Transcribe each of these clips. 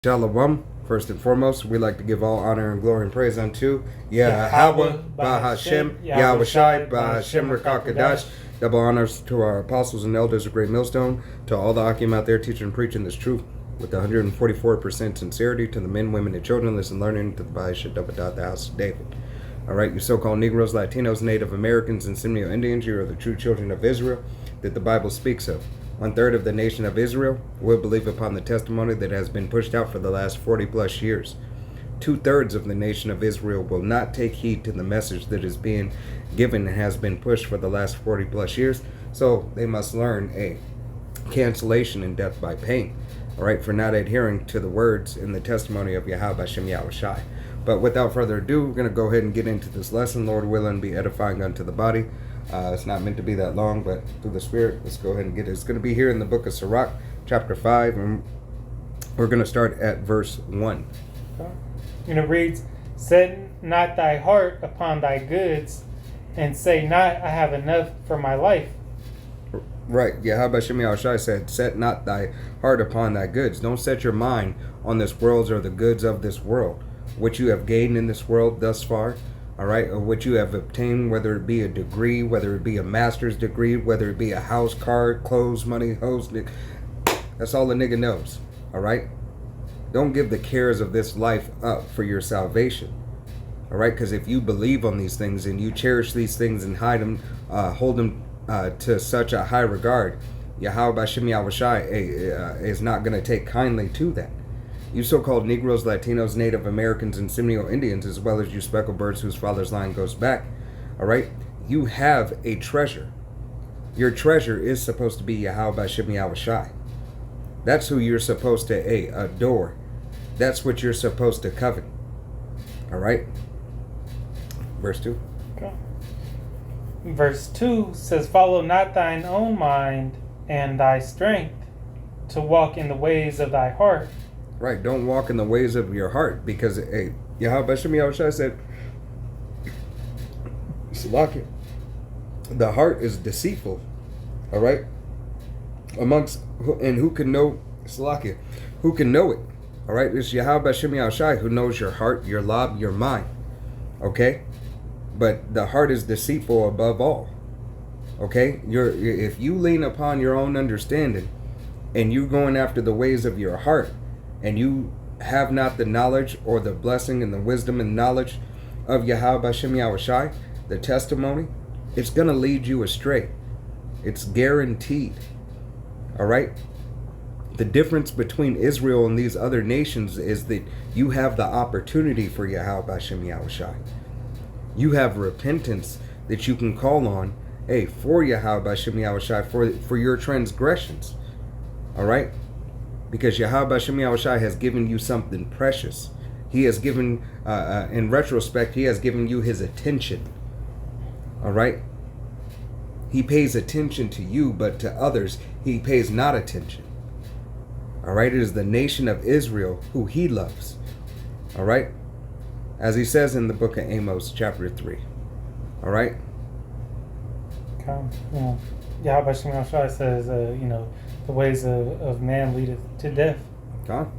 Shalom. First and foremost, we like to give all honor and glory and praise unto Yahweh, Bahashem, Yahweh Shai, Bahashem, Rakakadash. Double honors to our apostles and elders of Great Millstone, to all the Akim out there teaching and preaching this truth with 144% sincerity, to the men, women, and children listen learning to the Bahashem, the house of David. All right, you so-called Negroes, Latinos, Native Americans, and Seminole Indians, you are the true children of Israel that the Bible speaks of. 1/3 of the nation of Israel will believe upon the testimony that has been pushed out for the last 40 plus years. 2/3 of the nation of Israel will not take heed to the message that is being given and has been pushed for the last 40 plus years. So they must learn a cancellation and death by pain, all right, for not adhering to the words in the testimony of Yahweh Shem Yahweh Shai. But without further ado, we're going to go ahead and get into this lesson. Lord willing, be edifying unto the body. It's not meant to be that long, but through the Spirit, let's go ahead and get it. It's going to be here in the book of Sirach, chapter 5, and we're going to start at verse 1. And it reads, "Set not thy heart upon thy goods, and say not, I have enough for my life." Right. Yahweh Shem Yahweh Shai said, set not thy heart upon thy goods. Don't set your mind on this world or the goods of this world, what you have gained in this world thus far. All right, or what you have obtained, whether it be a degree, whether it be a master's degree, whether it be a house, car, clothes, money, hoes. That's all the nigga knows. All right, don't give the cares of this life up for your salvation. All right, because if you believe on these things and you cherish these things and hide them, hold them to such a high regard, Yahweh Shem Yahweh Shai is not going to take kindly to that. You so-called Negroes, Latinos, Native Americans, and Seminole Indians, as well as you speckled birds whose father's line goes back, all right, you have a treasure. Your treasure is supposed to be Yahweh Shem Yahweh Shai. That's who you're supposed to adore. That's what you're supposed to covet. All right? Verse 2. Okay. Verse 2 says, "Follow not thine own mind and thy strength to walk in the ways of thy heart." Right, don't walk in the ways of your heart, because Yahweh Shem Yahweh Shai said, Salakia, the heart is deceitful, all right? And who can know, Salakia, who can know it, all right? It's Yahweh Shem Yahweh Shai who knows your heart, your lob, your mind, okay? But the heart is deceitful above all, okay? If you lean upon your own understanding and you going after the ways of your heart, and you have not the knowledge or the blessing and the wisdom and knowledge of Yahweh Shem Yahweh Shai, the testimony, it's going to lead you astray. It's guaranteed. All right? The difference between Israel and these other nations is that you have the opportunity for Yahweh Shem Yahweh Shai. You have repentance that you can call on, for Yahweh Shem Yahweh Shai, for your transgressions. All right? Because Yahweh Shem Yahweh Shai has given you something precious. He has given, in retrospect, he has given you his attention. All right? He pays attention to you, but to others, he pays not attention. All right? It is the nation of Israel who he loves. All right? As he says in the book of Amos, chapter 3. All right? Okay. Yahweh Shem Yahweh Shai says, the ways of man leadeth to death. Okay.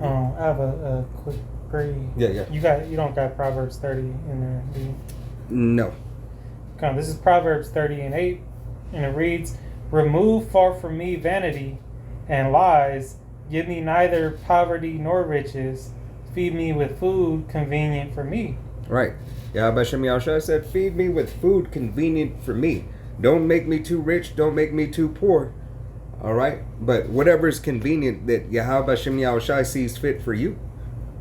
I have a quick pre. Yeah. You don't got Proverbs 30 in there, do you? No. Okay, this is Proverbs 30:8, and it reads, "Remove far from me vanity and lies. Give me neither poverty nor riches. Feed me with food convenient for me." Right. Yahweh Shem Yahweh Shai said, feed me with food convenient for me. Don't make me too rich. Don't make me too poor. All right? But whatever is convenient that Yahweh Shem Yahweh Shai sees fit for you.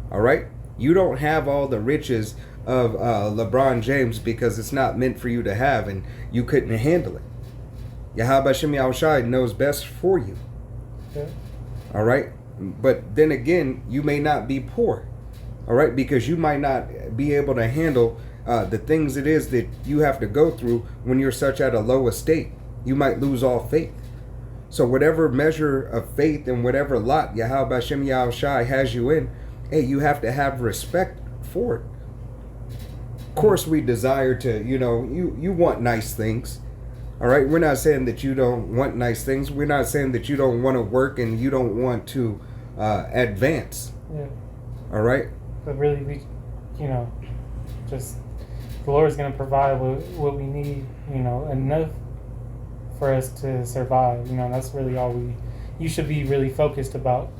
All right? You don't have all the riches of LeBron James because it's not meant for you to have and you couldn't handle it. Yahweh Shem Yahweh Shai knows best for you. Okay. All right? But then again, you may not be poor. All right? Because you might not be able to handle the things it is that you have to go through when you're such at a low estate. You might lose all faith. So whatever measure of faith and whatever lot Yahweh Shem Yahweh Shai has you in, you have to have respect for it. Of course we desire to, you want nice things. All right, we're not saying that you don't want nice things. We're not saying that you don't want to work and you don't want to advance. Yeah. All right. But really, we, just the Lord's going to provide what we need. Enough for us to survive. That's really all you should be really focused about.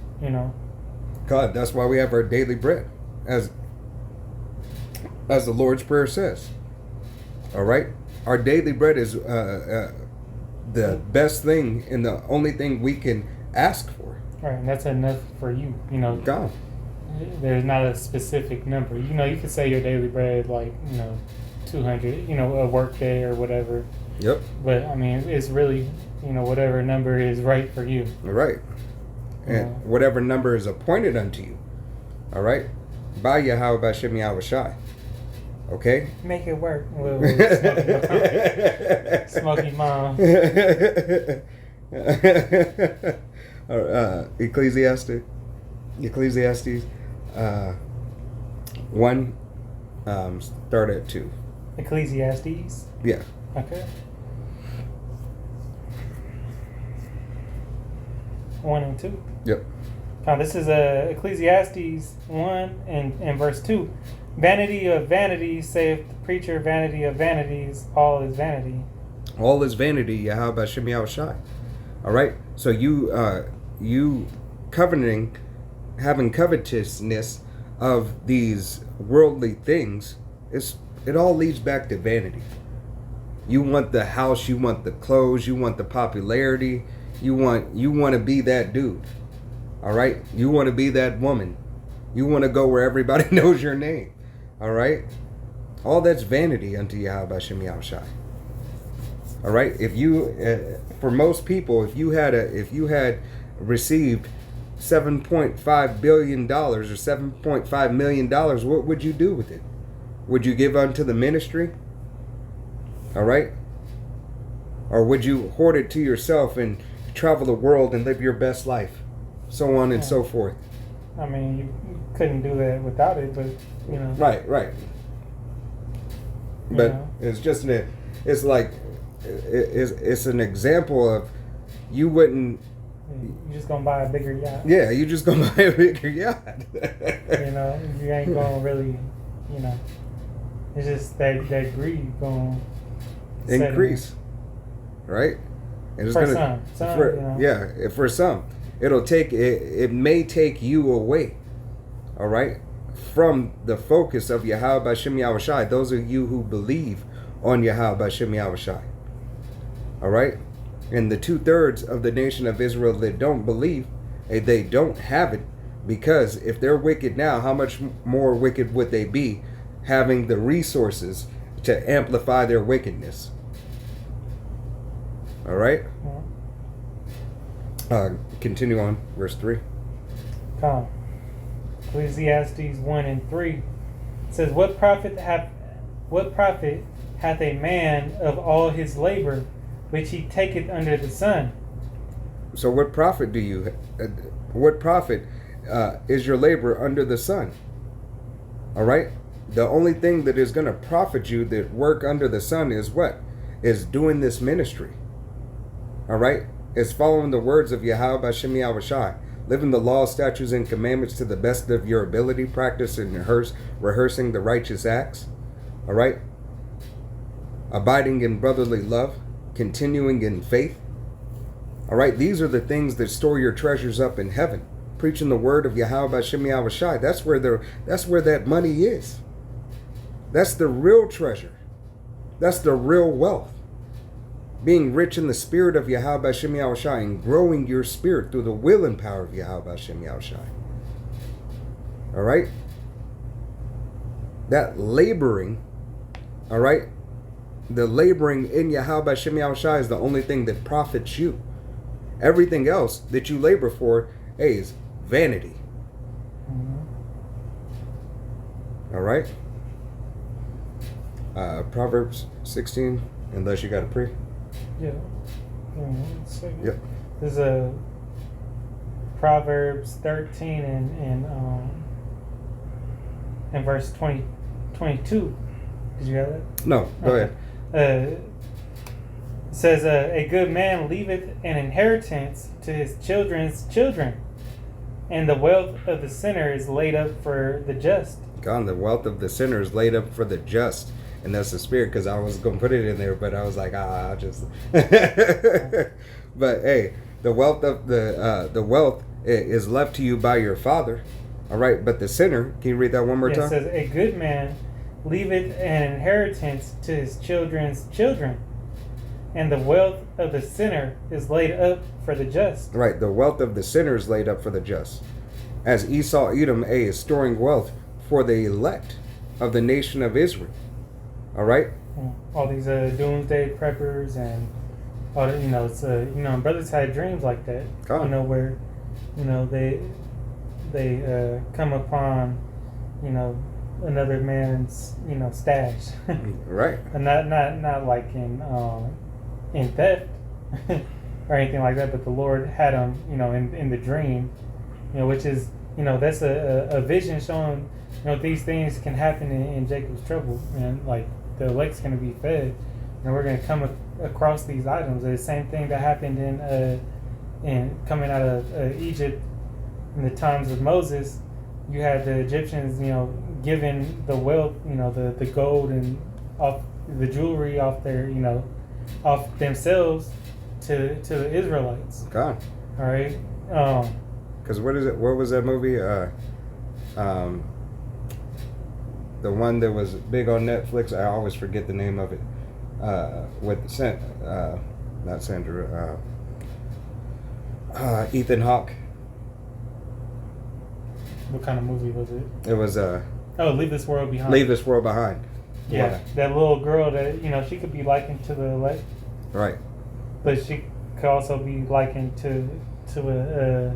God, that's why we have our daily bread, as the Lord's Prayer says. All right. Our daily bread is the best thing and the only thing we can ask for. Right, and that's enough for you. God. There's not a specific number. You could say your daily bread, like 200. A work day or whatever. Yep. But I mean, it's really whatever number is right for you. Right. And whatever number is appointed unto you. All right. By Yahweh Bashem Yahushai. Okay? Make it work. Smoky mom. Ecclesiastes 1, start at 2. Ecclesiastes? Yeah. Okay. 1 and 2. Yep. Now this is Ecclesiastes 1 and verse 2. Vanity of vanities, saith the preacher, vanity of vanities, all is vanity. All is vanity, Yahweh Bashem Yahushai. All right? So you coveting, having covetousness of these worldly things, it all leads back to vanity. You want the house, you want the clothes, you want the popularity, you want to be that dude. All right? You want to be that woman. You want to go where everybody knows your name. All right? All that's vanity unto Yahweh Bashem Yahushai. All right? If you, for most people, if you had received $7.5 billion or $7.5 million, what would you do with it? Would you give unto the ministry? All right? Or would you hoard it to yourself and travel the world and live your best life? So on and so forth. I mean, you couldn't do that without it, but, Right. But it's just it's like, it's an example of you wouldn't... You're just going to buy a bigger yacht. Yeah, you just going to buy a bigger yacht. You ain't going to really, it's just that greed going to increase. Right? And it's for gonna, some. Yeah, for some. It may take you away, all right, from the focus of Yahweh Bashem Yahushai. Those of you who believe on Yahweh Bashem Yahushai, all right? And the 2/3 of the nation of Israel that don't believe, they don't have it, because if they're wicked now, how much more wicked would they be having the resources to amplify their wickedness? All right? Continue on, verse 3. Come. Ecclesiastes 1 and 3 it says, What profit hath a man of all his labor which he taketh under the sun? So what profit is your labor under the sun? All right? The only thing that is going to profit you that work under the sun is what? Is doing this ministry. All right? Is following the words of Yahweh Bashem Yahushai, living the law, statutes, and commandments to the best of your ability, practicing and rehearsing the righteous acts. All right? Abiding in brotherly love, continuing in faith. All right? These are the things that store your treasures up in heaven. Preaching the word of Yahweh Bashem Yahushai. That's where that money is. That's the real treasure. That's the real wealth. Being rich in the spirit of Yahweh Bashem Yahushai and growing your spirit through the will and power of Yahweh Bashem Yahushai. All right? That laboring, all right? The laboring in Yahweh Bashem Yahushai is the only thing that profits you. Everything else that you labor for, is vanity. All right? Proverbs 16, unless you got a pre. Yeah. Yep. There's a Proverbs 13 and verse 22. Did you have that? No, go ahead. It says, a good man leaveth an inheritance to his children's children, and the wealth of the sinner is laid up for the just. God, the wealth of the sinner is laid up for the just. And that's the spirit, because I was going to put it in there, but I was like, I'll just. But hey, the wealth of the wealth is left to you by your father. All right, but the sinner, can you read that one more time? It says, a good man leaveth an inheritance to his children's children, and the wealth of the sinner is laid up for the just. Right, the wealth of the sinner is laid up for the just. As Esau Edom is storing wealth for the elect of the nation of Israel. All right? All these doomsday preppers and all that, it's brothers had dreams like that. God. Where they come upon another man's stash. Right. And not like in theft or anything like that, but the Lord had them in the dream, which is that's a vision showing these things can happen in Jacob's trouble, and like the elect's going to be fed, and we're going to come across these items. The same thing that happened in coming out of Egypt in the times of Moses. You had the Egyptians giving the wealth, the gold and off the jewelry off their off themselves to the Israelites. God. All right. Because what was that movie? The one that was big on Netflix. I always forget the name of it. With not Sandra. Ethan Hawke. What kind of movie was it? It was Leave This World Behind. Leave This World Behind. Yeah, that little girl that she could be likened to the elect. Right. But she could also be likened to a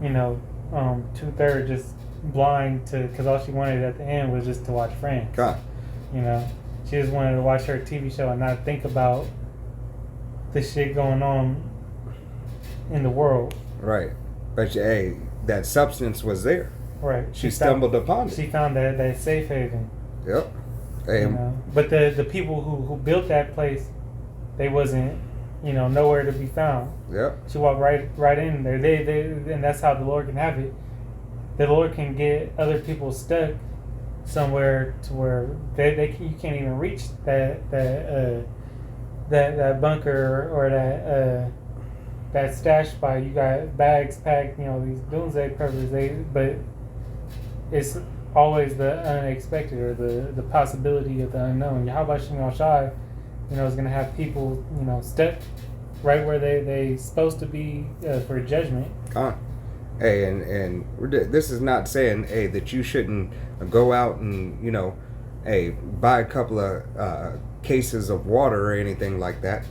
2/3 just blind because all she wanted at the end was just to watch Friends. God. She just wanted to watch her TV show and not think about the shit going on in the world. Right. But hey, that substance was there. Right. She stumbled upon it. She found that safe haven. Yep. Hey, But the people who built that place, they wasn't nowhere to be found. Yep. She walked right in there. They and that's how the Lord can have it. The Lord can get other people stuck somewhere to where you can't even reach that bunker or that stash spot. You got bags packed. These doomsday preppers. But it's always the unexpected or the possibility of the unknown. Yahweh Shem Shai, is going to have people stuck right where they supposed to be for judgment. Hey, and this is not saying that you shouldn't go out and buy a couple of cases of water or anything like that.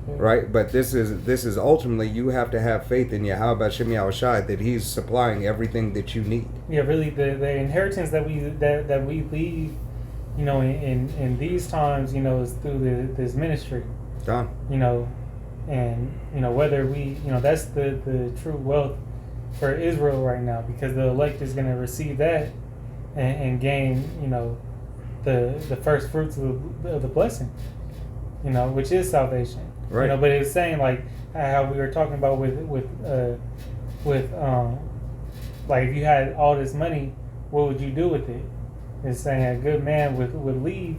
Yeah. Right, but this is ultimately you have to have faith in Yahweh Shem Shai that He's supplying everything that you need. Yeah, really, the inheritance that we leave, in these times, is through this ministry. Done. And whether we, that's the true wealth for Israel right now, because the elect is going to receive that and gain, the first fruits of the blessing, which is salvation. Right. But it's saying like how we were talking about with like if you had all this money, what would you do with it? It's saying a good man would leave,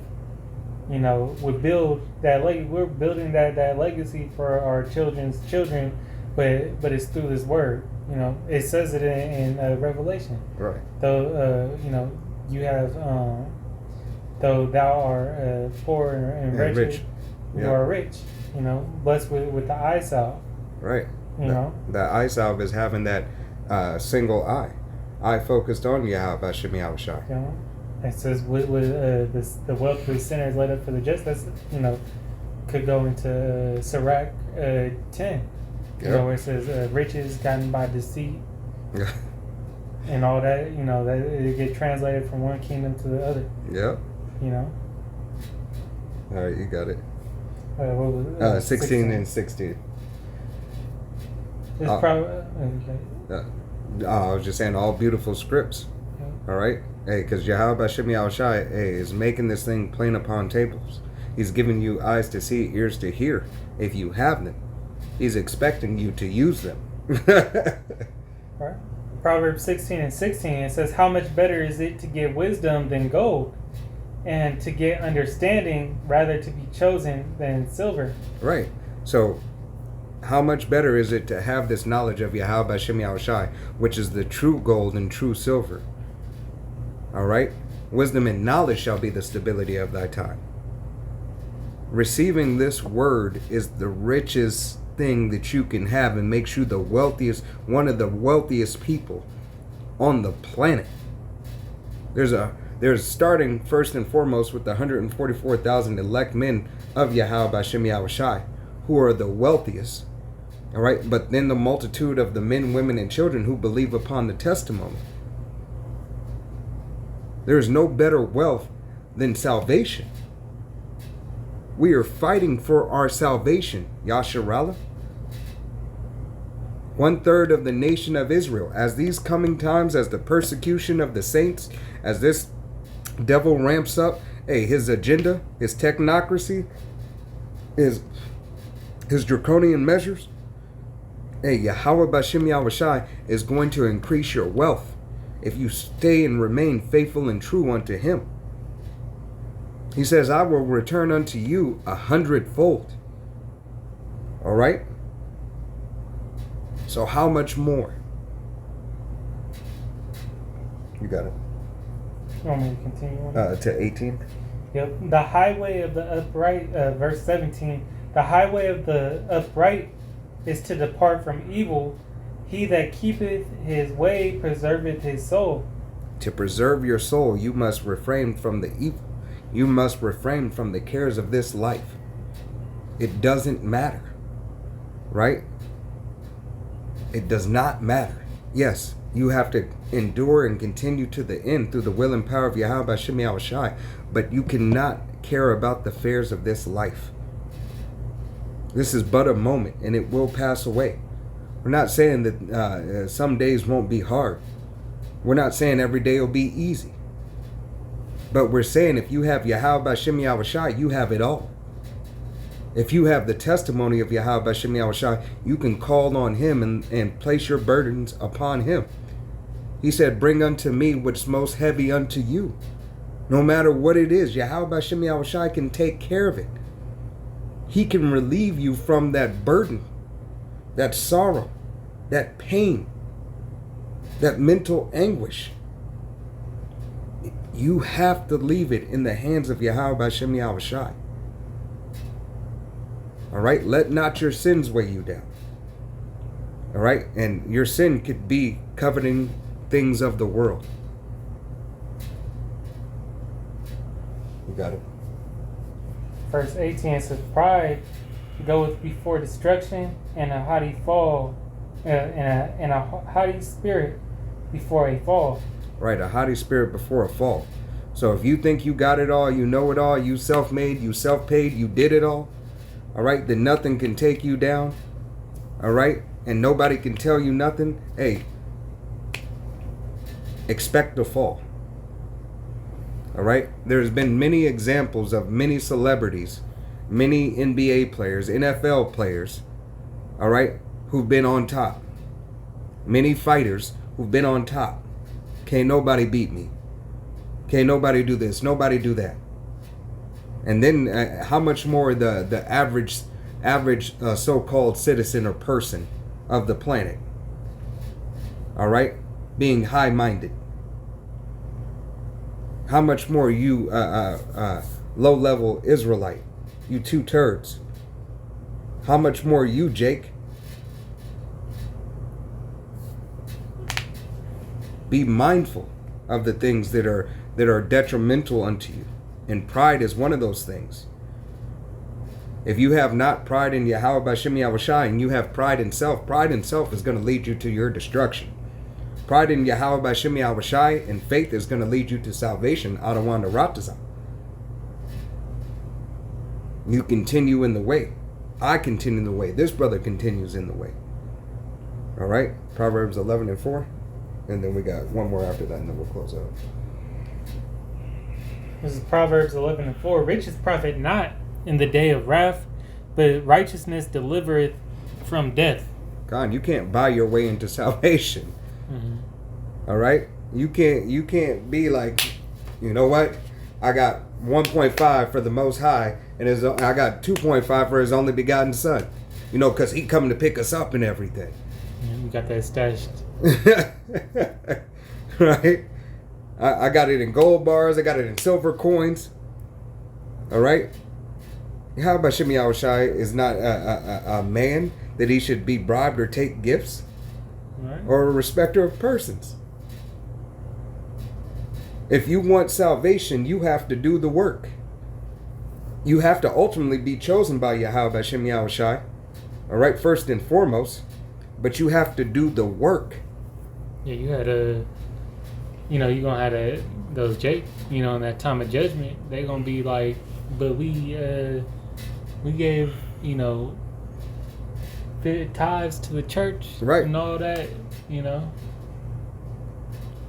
would build that we're building that legacy for our children's children, but it's through this word. It says it in Revelation. Right. Though you have though thou art poor and wretched, rich. You are rich. Blessed with the eye salve. Right. The eye salve is having that single eye focused on Yahweh Shem Shai. It says with the wealth of the sinner is laid up for the just. That's could go into Sirach 10. Where it says riches gotten by deceit. Yeah. And all that, that it get translated from one kingdom to the other. Yep. All right, you got it. What was it? 16 and 16. It's probably. I was just saying all beautiful scripts. All right. Hey, because Yahweh Shem Shai is making this thing plain upon tables. He's giving you eyes to see, ears to hear, if you have them. He's expecting you to use them. Right. Proverbs 16:16, it says, how much better is it to get wisdom than gold, and to get understanding rather to be chosen than silver. Right. So how much better is it to have this knowledge of Yahweh Hashem Yahushai, which is the true gold and true silver? All right? Wisdom and knowledge shall be the stability of thy time. Receiving this word is the richest thing that you can have, and makes you the wealthiest, one of the wealthiest people on the planet. There's starting first and foremost with the 144,000 elect men of Yahweh Hashem Yahushai, who are the wealthiest. All right, but then the multitude of the men, women, and children who believe upon the testimony. There is no better wealth than salvation. We are fighting for our salvation, Yasharallah. 1/3 of the nation of Israel, as these coming times, as the persecution of the saints, as this devil ramps up, his agenda, his technocracy, his draconian measures, Yahweh Bashem Yahushai is going to increase your wealth if you stay and remain faithful and true unto him. He says, I will return unto you 100-fold. All right? So how much more? You got it. You want me to continue on? To 18? Yep. The highway of the upright, verse 17, the highway of the upright is to depart from evil. He that keepeth his way preserveth his soul. To preserve your soul, you must refrain from the evil. You must refrain from the cares of this life. It doesn't matter. Right? It does not matter. Yes, you have to endure and continue to the end through the will and power of Yahweh Hashem Yahushai, but you cannot care about the affairs of this life. This is but a moment, and it will pass away. We're not saying that some days won't be hard. We're not saying every day will be easy. But we're saying if you have Yahweh Hashem Yahushai, you have it all. If you have the testimony of Yahweh Hashem Yahushai, you can call on him and place your burdens upon him. He said, bring unto me what's most heavy unto you. No matter what it is, Yahweh Hashem Yahushai can take care of it. He can relieve you from that burden, that sorrow, that pain, that mental anguish. You have to leave it in the hands of Yahweh Hashem Yahushai. All right? Let not your sins weigh you down. All right? And your sin could be coveting things of the world. You got it. Verse 18 says, pride goeth before destruction, and a haughty fall, and a haughty spirit before a fall. Right, a haughty spirit before a fall. So if you think you got it all, you know it all, you self-made, you self-paid, you did it all right, then nothing can take you down, all right, and nobody can tell you nothing, expect to fall. All right, there's been many examples of many celebrities, many NBA players, NFL players, all right, who've been on top. Many fighters who've been on top. Can't nobody beat me. Can't nobody do this, nobody do that. And then how much more the average so-called citizen or person of the planet, all right, being high-minded. How much more you low-level Israelite, you two turds. How much more you, Jake? Be mindful of the things that are detrimental unto you. And pride is one of those things. If you have not pride in Yahweh Bashem Yahushai and you have pride in self is going to lead you to your destruction. Pride in Yahweh Bashem Yahushai and faith is going to lead you to salvation. Adawanda Ratazah. You continue in the way. I continue in the way. This brother continues in the way. All right. Proverbs 11:4. And then we got one more after that, and then we'll close out. This is Proverbs 11:4. Riches profit not, in the day of wrath, but righteousness delivereth from death. God, you can't buy your way into salvation. Mm-hmm. All right? You can't be like, you know what? I got 1.5 for the Most High, and I got 2.5 for His only begotten Son. You know, because He coming to pick us up and everything. Yeah, we got that stashed. Right? I got it in gold bars. I got it in silver coins. All right? How about Shemi Yahushai is not a man that he should be bribed or take gifts? Right. Or a respecter of persons. If you want salvation, you have to do the work. You have to ultimately be chosen by Yahweh Shem Yahushai. All right, first and foremost. But you have to do the work. Yeah, you had you're going to have those Jake, in that time of judgment, they're going to be like, but we gave, tithes to the church. Right. And all that,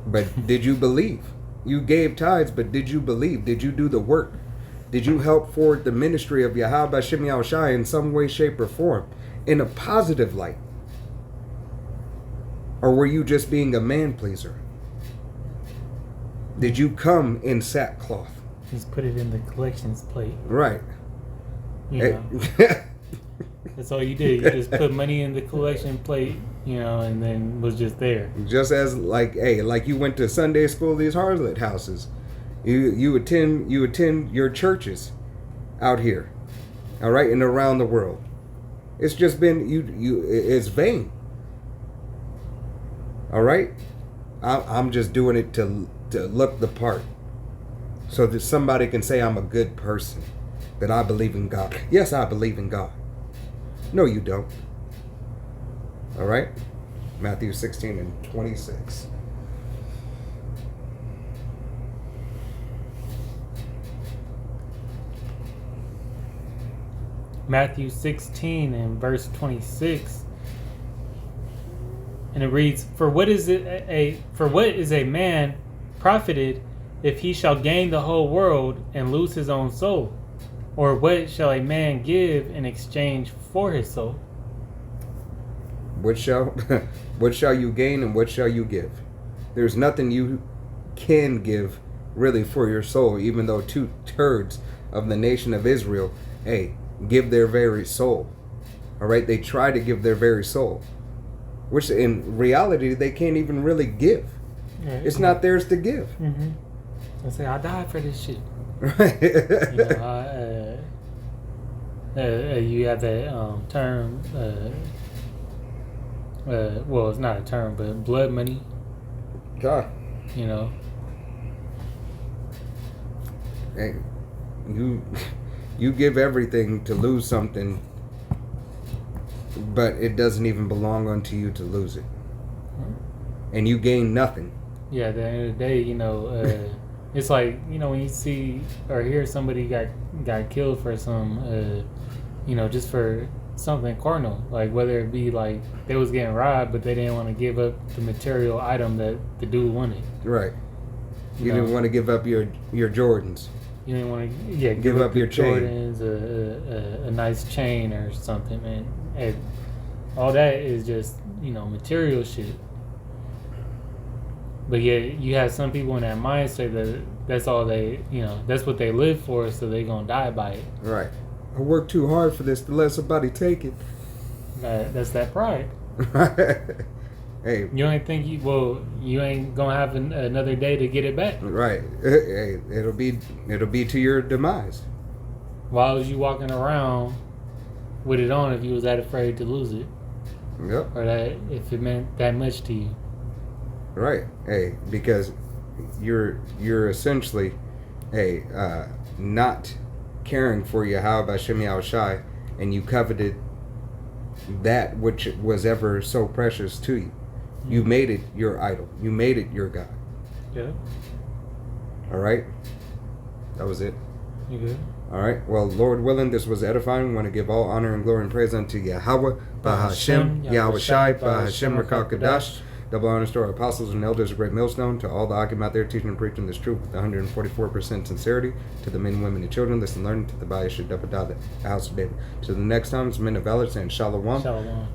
But did you believe? You gave tithes, but did you believe? Did you do the work? Did you help forward the ministry of Yahweh Shem Yahushai in some way, shape, or form? In a positive light? Or were you just being a man pleaser? Did you come in sackcloth? Just put it in the collections plate. Right. That's all you did. You just put money in the collection plate, and then was just there. Just as like you went to Sunday school, these harlot houses. You attend your churches out here, all right, and around the world. It's just been it's vain. All right, I'm just doing it to look the part, so that somebody can say I'm a good person, that I believe in God. Yes, I believe in God. No, you don't. All right, Matthew 16 and 26. Matthew 16 and verse 26. And it reads, For what is a man profited if he shall gain the whole world and lose his own soul? Or what shall a man give in exchange for his soul? What shall you gain and what shall you give? There's nothing you can give really for your soul, even though 2/3 of the nation of Israel, give their very soul. All right, they try to give their very soul, which in reality they can't even really give. Right. It's not theirs to give. Mm-hmm. I say, I died for this shit. Right. You have that term. Well, it's not a term, but blood money. God. Hey, you give everything to lose something, but it doesn't even belong unto you to lose it, and you gain nothing. Yeah, at the end of the day, it's like when you see or hear somebody got killed for some, just for something carnal, like whether it be like they was getting robbed, but they didn't want to give up the material item that the dude wanted. Right. You didn't want to give up your Jordans. You didn't want to give up your Jordans, a nice chain or something, man. And all that is just material shit. But yet you have some people in that mindset that that's all they that's what they live for, so they gonna die by it. Right. I worked too hard for this to let somebody take it. That's that pride. Hey, you ain't think you ain't gonna have another day to get it back. Right. Hey, it'll be to your demise. Why was you walking around with it on if you was that afraid to lose it? Yep. Or that if it meant that much to you? Right. Hey, because you're essentially not caring for Yahweh Shem Yahushai, and you coveted that which was ever so precious to you. You made it your idol. You made it your God. Yeah. All right? That was it. You good? All right. Well, Lord willing, this was edifying. We want to give all honor and glory and praise unto Yahweh, Bahashem, Yahushai, Bahashem, Rakal Kadash. Double honors to our apostles and elders of Great Millstone, to all the Akim out there teaching and preaching this truth with 144% sincerity, to the men, women, and children, listen, learn, to the Bayeshit Dapadah, the house of David. To the next time, it's men of valor saying Shalom. Shalom.